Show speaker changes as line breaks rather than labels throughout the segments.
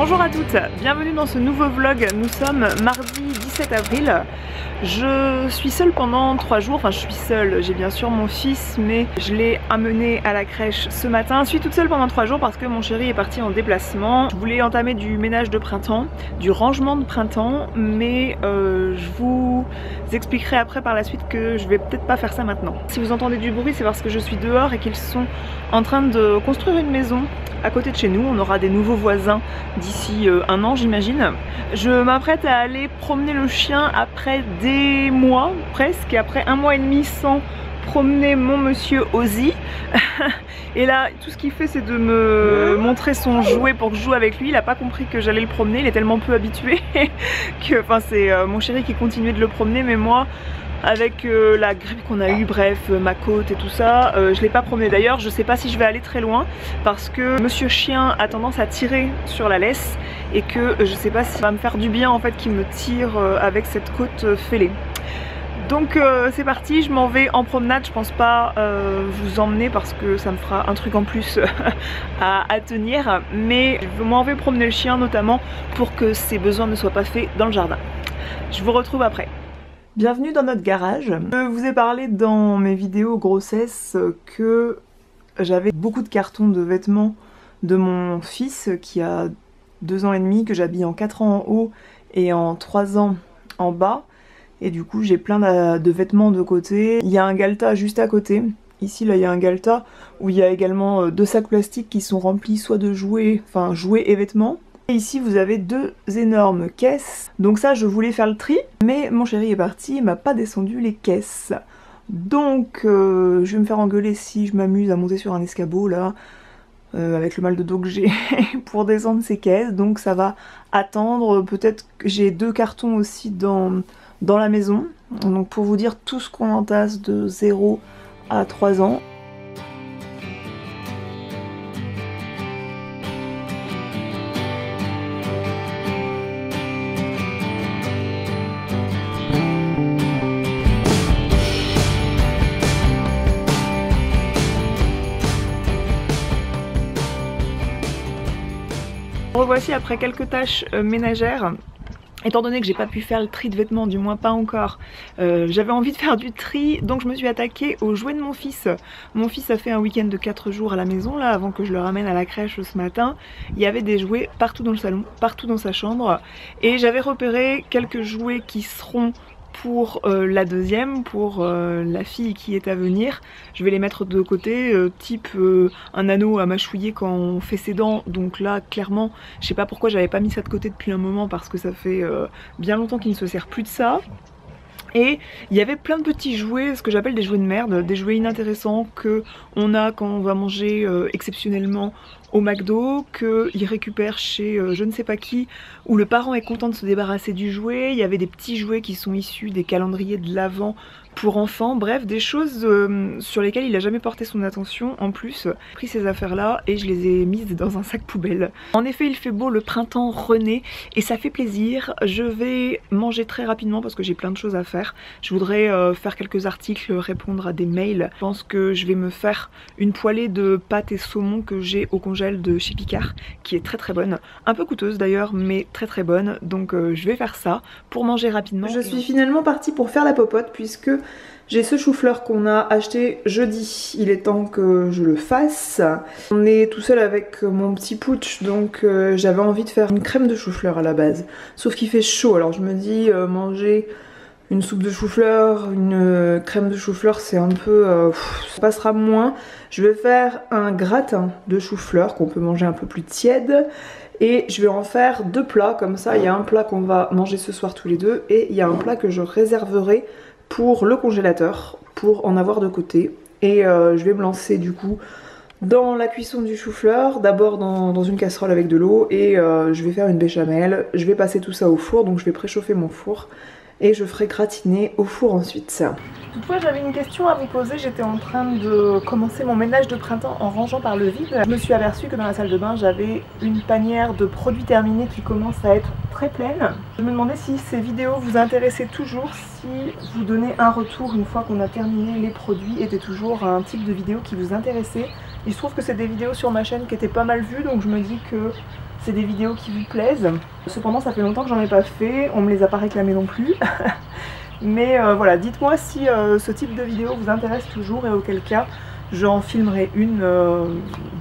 Bonjour à toutes, bienvenue dans ce nouveau vlog. Nous sommes mardi 17 avril. Je suis seule pendant 3 jours, enfin je suis seule, j'ai bien sûr mon fils mais je l'ai amené à la crèche ce matin. Je suis toute seule pendant 3 jours parce que mon chéri est parti en déplacement. Je voulais entamer du ménage de printemps, du rangement de printemps, mais je vous expliquerai après par la suite que je vais peut-être pas faire ça maintenant. Si vous entendez du bruit, c'est parce que je suis dehors et qu'ils sont en train de construire une maison à côté de chez nous. On aura des nouveaux voisins d'ici 1 an j'imagine. Je m'apprête à aller promener le chien après des mois presque, après 1 mois et demi sans promener mon monsieur Ozzy. Et là tout ce qu'il fait c'est de me montrer son jouet pour que je joue avec lui. Il a pas compris que j'allais le promener, il est tellement peu habitué que enfin c'est mon chéri qui continuait de le promener, mais moi avec la grippe qu'on a eu, bref, ma côte et tout ça, je l'ai pas promené. D'ailleurs je sais pas si je vais aller très loin parce que monsieur chien a tendance à tirer sur la laisse et que je sais pas si ça va me faire du bien en fait qu'il me tire avec cette côte fêlée. Donc c'est parti, je m'en vais en promenade. Je pense pas vous emmener parce que ça me fera un truc en plus à tenir, mais je m'en vais promener le chien notamment pour que ses besoins ne soient pas faits dans le jardin. Je vous retrouve après. Bienvenue dans notre garage. Je vous ai parlé dans mes vidéos grossesse que j'avais beaucoup de cartons de vêtements de mon fils qui a 2 ans et demi, que j'habille en 4 ans en haut et en 3 ans en bas. Et du coup j'ai plein de vêtements de côté. Il y a un Galta juste à côté. Ici là il y a un Galta où il y a également 2 sacs plastiques qui sont remplis soit de jouets, enfin jouets et vêtements. Et ici vous avez 2 énormes caisses, donc ça je voulais faire le tri, mais mon chéri est parti, il m'a pas descendu les caisses. Donc je vais me faire engueuler si je m'amuse à monter sur un escabeau là, avec le mal de dos que j'ai, pour descendre ces caisses, donc ça va attendre. Peut-être que j'ai 2 cartons aussi dans la maison, donc pour vous dire tout ce qu'on entasse de 0 à 3 ans. Revoici après quelques tâches ménagères. Étant donné que j'ai pas pu faire le tri de vêtements, du moins pas encore, j'avais envie de faire du tri, donc je me suis attaquée aux jouets de mon fils. Mon fils a fait un week-end de 4 jours à la maison, là, avant que je le ramène à la crèche ce matin. Il y avait des jouets partout dans le salon, partout dans sa chambre, et j'avais repéré quelques jouets qui seront pour la deuxième, pour la fille qui est à venir. Je vais les mettre de côté, type un anneau à mâchouiller quand on fait ses dents. Donc là clairement je sais pas pourquoi j'avais pas mis ça de côté depuis un moment, parce que ça fait bien longtemps qu'il ne se sert plus de ça. Et il y avait plein de petits jouets, ce que j'appelle des jouets de merde, des jouets inintéressants que on a quand on va manger exceptionnellement au McDo, qu'il récupère chez je ne sais pas qui, où le parent est content de se débarrasser du jouet. Il y avait des petits jouets qui sont issus des calendriers de l'Avent pour enfants, bref des choses sur lesquelles il a jamais porté son attention. En plus, j'ai pris ces affaires là et je les ai mises dans un sac poubelle. En effet il fait beau, le printemps renaît et ça fait plaisir. Je vais manger très rapidement parce que j'ai plein de choses à faire. Je voudrais faire quelques articles, répondre à des mails. Je pense que je vais me faire une poêlée de pâtes et saumon que j'ai au congèle de chez Picard, qui est très très bonne, un peu coûteuse d'ailleurs mais très très bonne. Donc je vais faire ça pour manger rapidement. Je suis finalement partie pour faire la popote puisque j'ai ce chou-fleur qu'on a acheté jeudi, il est temps que je le fasse. On est tout seul avec mon petit pooch, donc j'avais envie de faire une crème de chou-fleur à la base. Sauf qu'il fait chaud, alors je me dis manger une soupe de chou-fleur, une crème de chou-fleur c'est un peu... ça passera moins. Je vais faire un gratin de chou-fleur qu'on peut manger un peu plus tiède. Et je vais en faire 2 plats comme ça. Il y a un plat qu'on va manger ce soir tous les deux et il y a un plat que je réserverai pour le congélateur pour en avoir de côté. Et je vais me lancer du coup dans la cuisson du chou-fleur, d'abord dans une casserole avec de l'eau et je vais faire une béchamel. Je vais passer tout ça au four, donc je vais préchauffer mon four et je ferai gratiner au four ensuite. Toutefois j'avais une question à vous poser, j'étais en train de commencer mon ménage de printemps en rangeant par le vide. Je me suis aperçue que dans la salle de bain j'avais une panière de produits terminés qui commence à être très pleine. Je me demandais si ces vidéos vous intéressaient toujours, si vous donnez un retour une fois qu'on a terminé les produits, était toujours un type de vidéo qui vous intéressait. Il se trouve que c'est des vidéos sur ma chaîne qui étaient pas mal vues, donc je me dis que c'est des vidéos qui vous plaisent. Cependant ça fait longtemps que j'en ai pas fait, on me les a pas réclamées non plus. Mais voilà, dites-moi si ce type de vidéo vous intéresse toujours et auquel cas j'en filmerai une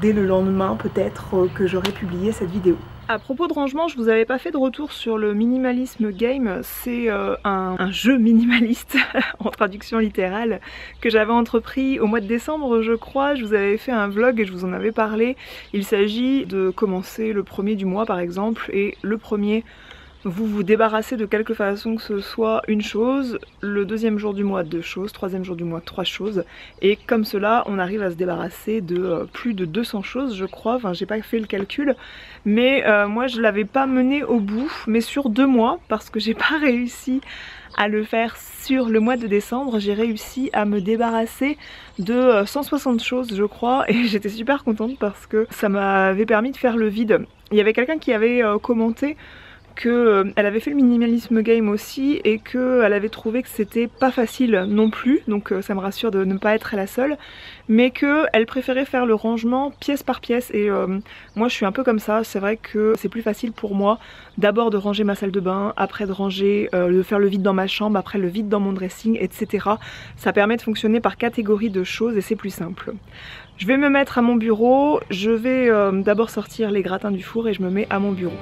dès le lendemain peut-être que j'aurai publié cette vidéo. À propos de rangement, je vous avais pas fait de retour sur le minimalisme game, c'est un jeu minimaliste en traduction littérale que j'avais entrepris au mois de décembre je crois. Je vous avais fait un vlog et je vous en avais parlé. Il s'agit de commencer le premier du mois par exemple, et le premier vous vous débarrassez de quelque façon que ce soit une chose, le deuxième jour du mois 2 choses, troisième jour du mois 3 choses, et comme cela on arrive à se débarrasser de plus de 200 choses je crois, enfin j'ai pas fait le calcul, mais moi je l'avais pas mené au bout, mais sur 2 mois, parce que j'ai pas réussi à le faire sur le mois de décembre, j'ai réussi à me débarrasser de 160 choses je crois, et j'étais super contente parce que ça m'avait permis de faire le vide. Il y avait quelqu'un qui avait commenté qu'elle avait fait le minimalisme game aussi et qu'elle avait trouvé que c'était pas facile non plus, donc ça me rassure de ne pas être la seule, mais qu'elle préférait faire le rangement pièce par pièce, et moi je suis un peu comme ça. C'est vrai que c'est plus facile pour moi d'abord de ranger ma salle de bain, après de ranger, de faire le vide dans ma chambre, après le vide dans mon dressing, etc. Ça permet de fonctionner par catégorie de choses et c'est plus simple. Je vais me mettre à mon bureau, je vais d'abord sortir les gratins du four et je me mets à mon bureau.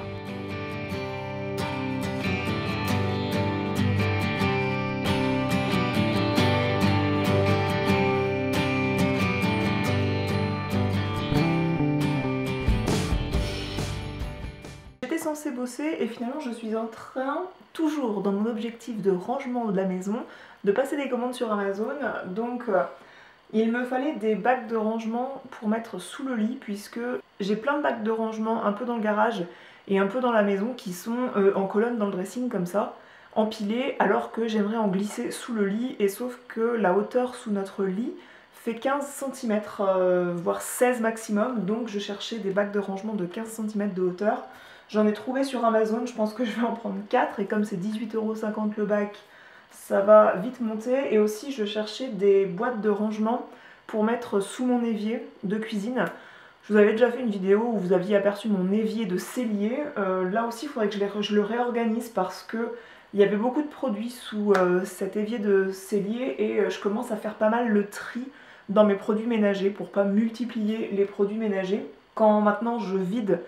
J'étais censée bosser et finalement je suis en train, toujours dans mon objectif de rangement de la maison, de passer des commandes sur Amazon. Donc il me fallait des bacs de rangement pour mettre sous le lit, puisque j'ai plein de bacs de rangement un peu dans le garage et un peu dans la maison qui sont en colonne dans le dressing comme ça, empilés, alors que j'aimerais en glisser sous le lit, et sauf que la hauteur sous notre lit fait 15 cm, voire 16 maximum, donc je cherchais des bacs de rangement de 15 cm de hauteur. J'en ai trouvé sur Amazon, je pense que je vais en prendre 4, et comme c'est 18,50 € le bac, ça va vite monter. Et aussi je cherchais des boîtes de rangement pour mettre sous mon évier de cuisine. Je vous avais déjà fait une vidéo où vous aviez aperçu mon évier de cellier. Là aussi il faudrait que je le réorganise parce que il y avait beaucoup de produits sous cet évier de cellier, et je commence à faire pas mal le tri dans mes produits ménagers pour pas multiplier les produits ménagers. Quand maintenant je vide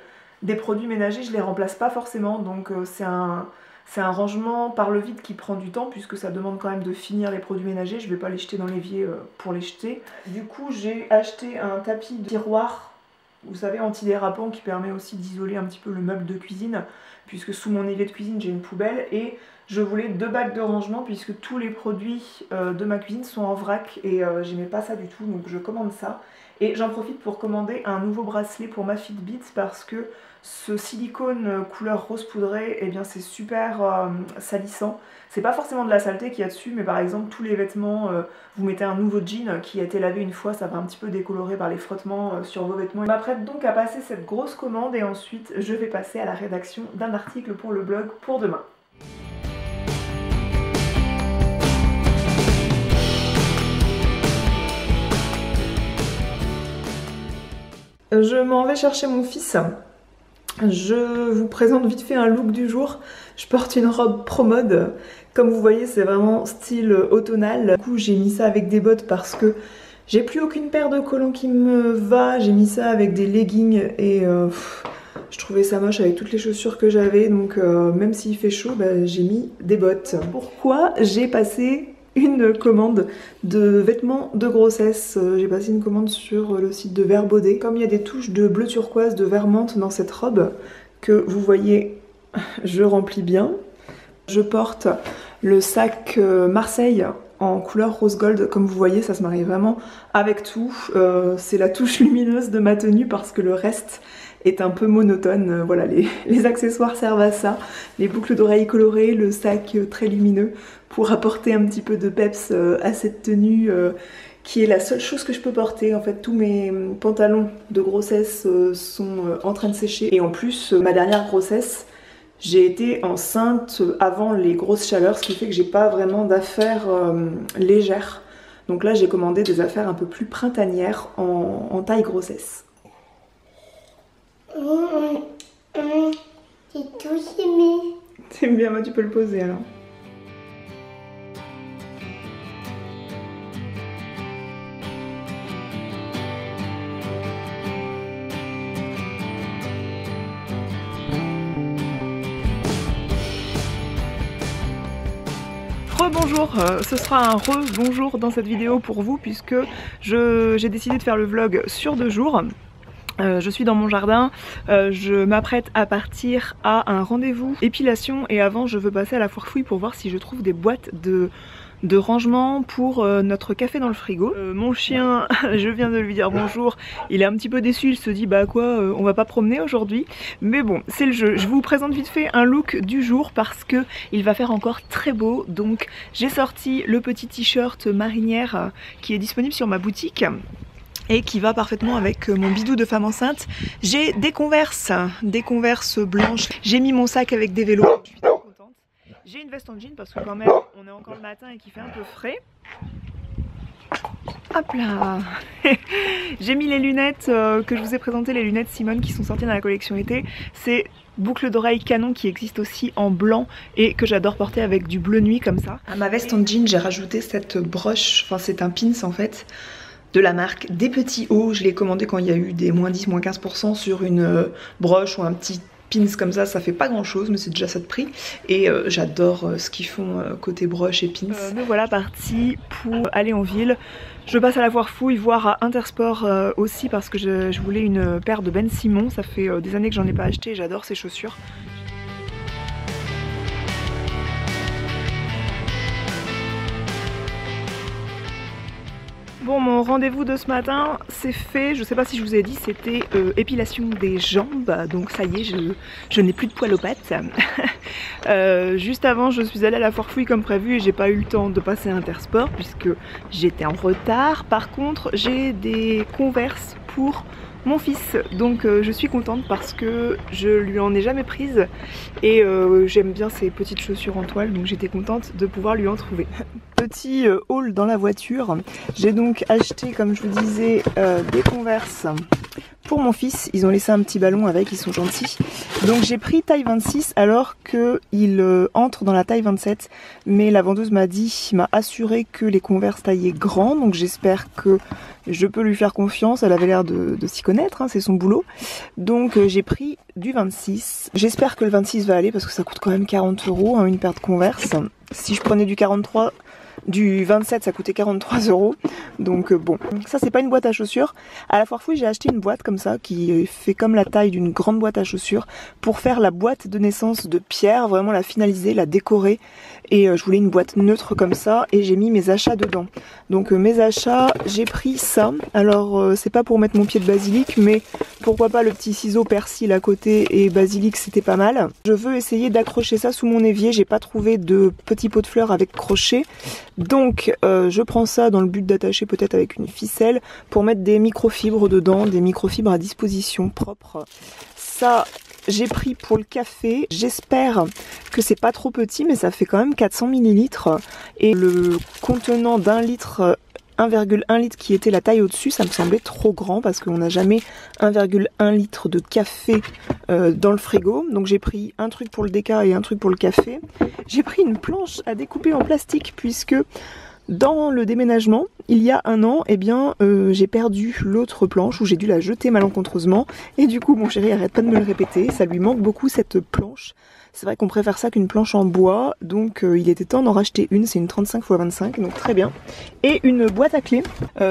des produits ménagers, je les remplace pas forcément, donc c'est un rangement par le vide qui prend du temps, puisque ça demande quand même de finir les produits ménagers. Je vais pas les jeter dans l'évier pour les jeter. Du coup j'ai acheté un tapis de tiroir, vous savez, antidérapant, qui permet aussi d'isoler un petit peu le meuble de cuisine, puisque sous mon évier de cuisine j'ai une poubelle, et je voulais 2 bacs de rangement puisque tous les produits de ma cuisine sont en vrac, et j'aimais pas ça du tout, donc je commande ça. Et j'en profite pour commander un nouveau bracelet pour ma Fitbit, parce que ce silicone couleur rose poudré, eh bien c'est super salissant. C'est pas forcément de la saleté qu'il y a dessus, mais par exemple tous les vêtements, vous mettez un nouveau jean qui a été lavé une fois, ça va un petit peu décolorer par les frottements sur vos vêtements. Je m'apprête donc à passer cette grosse commande, et ensuite je vais passer à la rédaction d'un article pour le blog pour demain. Je m'en vais chercher mon fils. Je vous présente vite fait un look du jour. Je porte une robe pro mode. Comme vous voyez, c'est vraiment style automnal. Du coup, j'ai mis ça avec des bottes parce que j'ai plus aucune paire de collants qui me va. J'ai mis ça avec des leggings et je trouvais ça moche avec toutes les chaussures que j'avais. Donc même s'il fait chaud, bah, j'ai mis des bottes. Pourquoi j'ai passé une commande de vêtements de grossesse? J'ai passé une commande sur le site de Verbaudet. Comme il y a des touches de bleu turquoise, de vert menthe dans cette robe que vous voyez, je remplis bien. Je porte le sac Marseille en couleur rose gold. Comme vous voyez, ça se marie vraiment avec tout. C'est la touche lumineuse de ma tenue parce que le reste est un peu monotone. Voilà, les accessoires servent à ça. Les boucles d'oreilles colorées, le sac très lumineux pour apporter un petit peu de peps à cette tenue qui est la seule chose que je peux porter. En fait, tous mes pantalons de grossesse sont en train de sécher. Et en plus, ma dernière grossesse, j'ai été enceinte avant les grosses chaleurs, ce qui fait que j'ai pas vraiment d'affaires légères. Donc là, j'ai commandé des affaires un peu plus printanières en taille grossesse.
J'ai tout aimé.
T'aimes bien, moi tu peux le poser alors. Rebonjour, ce sera un rebonjour dans cette vidéo pour vous puisque j'ai décidé de faire le vlog sur 2 jours. Je suis dans mon jardin, je m'apprête à partir à un rendez-vous épilation et avant je veux passer à la foire fouille pour voir si je trouve des boîtes de rangement pour notre café dans le frigo. Mon chien, je viens de lui dire bonjour, il est un petit peu déçu, il se dit bah quoi, on va pas promener aujourd'hui, mais bon c'est le jeu. Je vous présente vite fait un look du jour parce que il va faire encore très beau, donc j'ai sorti le petit t-shirt marinière qui est disponible sur ma boutique et qui va parfaitement avec mon bidou de femme enceinte. J'ai des Converse blanches, j'ai mis mon sac avec des vélos, je suis très contente. J'ai une veste en jean parce que quand même on est encore le matin et qu'il fait un peu frais. Hop là. J'ai mis les lunettes que je vous ai présentées, les lunettes Simone qui sont sorties dans la collection été. C'est boucle d'oreille canon qui existe aussi en blanc et que j'adore porter avec du bleu nuit comme ça. À ma veste en jean j'ai rajouté cette broche, enfin c'est un pins en fait, de la marque Des Petits Hauts. Je l'ai commandé quand il y a eu des moins 10, moins 15% sur une broche ou un petit pins comme ça fait pas grand chose mais c'est déjà ça de prix et j'adore ce qu'ils font côté broche et pins. Me voilà partie pour aller en ville. Je passe à la foire fouille, voire à Intersport aussi parce que je voulais une paire de Ben Simon, ça fait des années que j'en ai pas acheté et j'adore ces chaussures. Bon, mon rendez-vous de ce matin, c'est fait. Je sais pas si je vous ai dit, c'était épilation des jambes. Donc ça y est, je n'ai plus de poils aux pattes. Juste avant, je suis allée à la foire fouille comme prévu et j'ai pas eu le temps de passer à Intersport puisque j'étais en retard. Par contre, j'ai des Converse pour mon fils, donc je suis contente parce que je lui en ai jamais prise et j'aime bien ces petites chaussures en toile, donc j'étais contente de pouvoir lui en trouver. Petit haul dans la voiture, j'ai donc acheté, comme je vous disais, des Converse pour mon fils. Ils ont laissé un petit ballon avec, ils sont gentils. Donc j'ai pris taille 26 alors qu'il entre dans la taille 27. Mais la vendeuse m'a assuré que les Converse taillaient grand. Donc j'espère que je peux lui faire confiance. Elle avait l'air de s'y connaître, hein, c'est son boulot. Donc j'ai pris du 26. J'espère que le 26 va aller parce que ça coûte quand même 40 €, hein, une paire de Converse. Si je prenais du 27 ça coûtait 43 €, donc bon, ça c'est pas une boîte à chaussures. À la foire fouille j'ai acheté une boîte comme ça qui fait comme la taille d'une grande boîte à chaussures pour faire la boîte de naissance de Pierre, vraiment la finaliser, la décorer, et je voulais une boîte neutre comme ça et j'ai mis mes achats dedans. Donc mes achats, j'ai pris ça, alors c'est pas pour mettre mon pied de basilic mais pourquoi pas le petit ciseau persil à côté et basilic, c'était pas mal. Je veux essayer d'accrocher ça sous mon évier, j'ai pas trouvé de petits pots de fleurs avec crochet. Donc je prends ça dans le but d'attacher peut-être avec une ficelle pour mettre des microfibres dedans, des microfibres à disposition propres. Ça j'ai pris pour le café, j'espère que c'est pas trop petit mais ça fait quand même 400 ml et le contenant d'1 litre 1,1 litre qui était la taille au-dessus, ça me semblait trop grand parce qu'on n'a jamais 1,1 litre de café dans le frigo. Donc j'ai pris un truc pour le déca et un truc pour le café. J'ai pris une planche à découper en plastique puisque dans le déménagement, il y a un an, eh bien, j'ai perdu l'autre planche où j'ai dû la jeter malencontreusement. Et du coup, mon chéri arrête pas de me le répéter, ça lui manque beaucoup cette planche. C'est vrai qu'on préfère ça qu'une planche en bois, donc il était temps d'en racheter une, c'est une 35 x 25, donc très bien. Et une boîte à clés,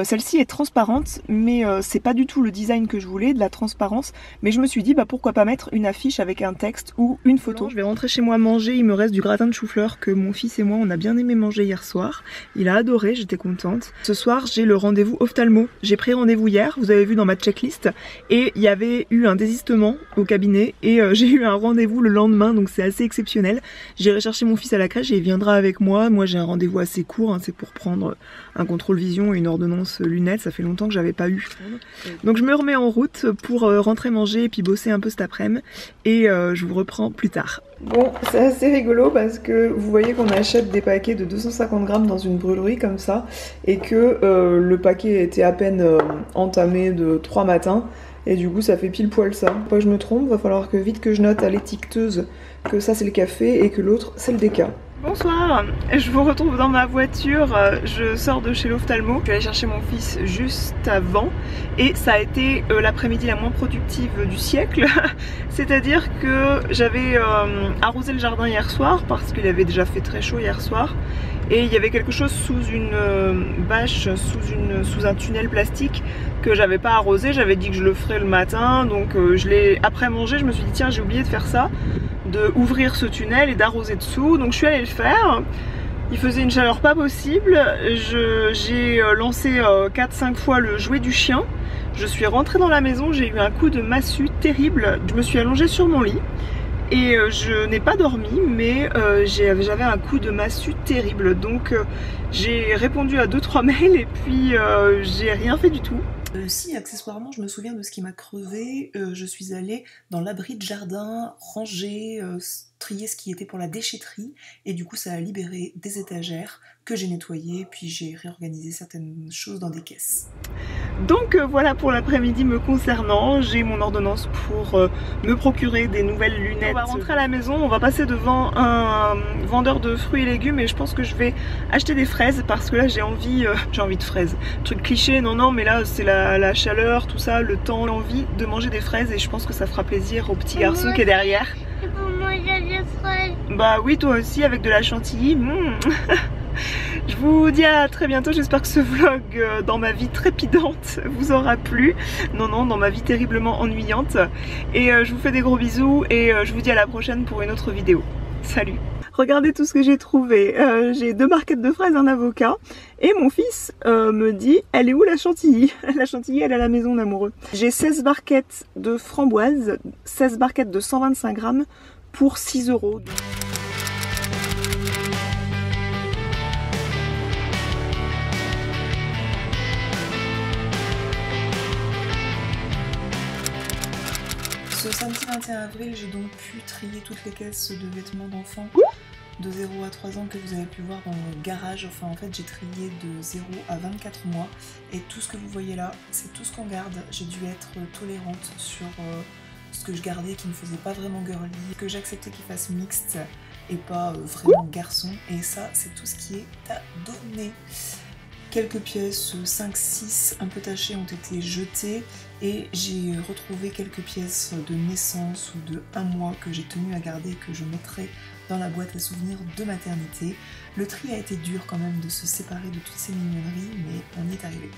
celle-ci est transparente, mais c'est pas du tout le design que je voulais, de la transparence, mais je me suis dit bah pourquoi pas mettre une affiche avec un texte ou une photo. Je vais rentrer chez moi manger, il me reste du gratin de chou-fleur que mon fils et moi on a bien aimé manger hier soir, il a adoré, j'étais contente. Ce soir j'ai le rendez-vous ophtalmo, j'ai pris rendez-vous hier, vous avez vu dans ma checklist, et il y avait eu un désistement au cabinet, et j'ai eu un rendez-vous le lendemain, donc c'est assez exceptionnel. J'irai chercher mon fils à la crèche et il viendra avec moi. Moi j'ai un rendez-vous assez court, hein, c'est pour prendre un contrôle vision et une ordonnance lunettes, ça fait longtemps que j'avais pas eu. Donc je me remets en route pour rentrer manger et puis bosser un peu cet après-midi et je vous reprends plus tard. Bon, c'est assez rigolo parce que vous voyez qu'on achète des paquets de 250 grammes dans une brûlerie comme ça et que le paquet était à peine entamé de 3 matins. Et du coup ça fait pile poil ça. Faut pas que je me trompe, va falloir que vite que je note à l'étiqueteuse que ça c'est le café et que l'autre c'est le déca. Bonsoir, je vous retrouve dans ma voiture, je sors de chez l'ophtalmo. Je suis allée chercher mon fils juste avant et ça a été l'après-midi la moins productive du siècle. C'est-à-dire que j'avais arrosé le jardin hier soir parce qu'il avait déjà fait très chaud hier soir. Et il y avait quelque chose sous une bâche, sous un tunnel plastique que j'avais pas arrosé. J'avais dit que je le ferais le matin, donc après manger je me suis dit tiens j'ai oublié de faire ça, de ouvrir ce tunnel et d'arroser dessous, donc je suis allée le faire. Il faisait une chaleur pas possible, j'ai lancé 4-5 fois le jouet du chien, je suis rentrée dans la maison, j'ai eu un coup de massue terrible, je me suis allongée sur mon lit et je n'ai pas dormi, mais j'avais un coup de massue terrible, donc j'ai répondu à 2-3 mails et puis j'ai rien fait du tout. Si, accessoirement, je me souviens de ce qui m'a crevé. Je suis allée dans l'abri de jardin, ranger, trier ce qui était pour la déchetterie, et du coup ça a libéré des étagères que j'ai nettoyées, puis j'ai réorganisé certaines choses dans des caisses. Donc voilà pour l'après-midi me concernant, j'ai mon ordonnance pour me procurer des nouvelles lunettes. On va rentrer à la maison, on va passer devant un vendeur de fruits et légumes et je pense que je vais acheter des fraises parce que là j'ai envie de fraises. Truc cliché, non mais là c'est la chaleur, tout ça, le temps, l'envie de manger des fraises et je pense que ça fera plaisir au petit garçon qui est derrière. Bah oui, toi aussi avec de la chantilly. Je vous dis à très bientôt, j'espère que ce vlog dans ma vie trépidante vous aura plu. Non, dans ma vie terriblement ennuyante. Et je vous fais des gros bisous et je vous dis à la prochaine pour une autre vidéo. Salut! Regardez tout ce que j'ai trouvé. J'ai 2 barquettes de fraises, un avocat. Et mon fils me dit, elle est où la chantilly? La chantilly, elle est à la maison d'amoureux. J'ai 16 barquettes de framboises, 16 barquettes de 125 grammes pour 6 €. Ce samedi 21 avril, j'ai donc pu trier toutes les caisses de vêtements d'enfants de 0 à 3 ans que vous avez pu voir dans le garage. Enfin en fait j'ai trié de 0 à 24 mois et tout ce que vous voyez là, c'est tout ce qu'on garde. J'ai dû être tolérante sur ce que je gardais qui ne faisait pas vraiment girly, que j'acceptais qu'il fasse mixte et pas vraiment garçon, et ça c'est tout ce qui est à donner. Quelques pièces 5-6 un peu tachées ont été jetées et j'ai retrouvé quelques pièces de naissance ou de 1 mois que j'ai tenu à garder et que je mettrai dans la boîte à souvenirs de maternité. Le tri a été dur quand même de se séparer de toutes ces mignonneries, mais on y est arrivé.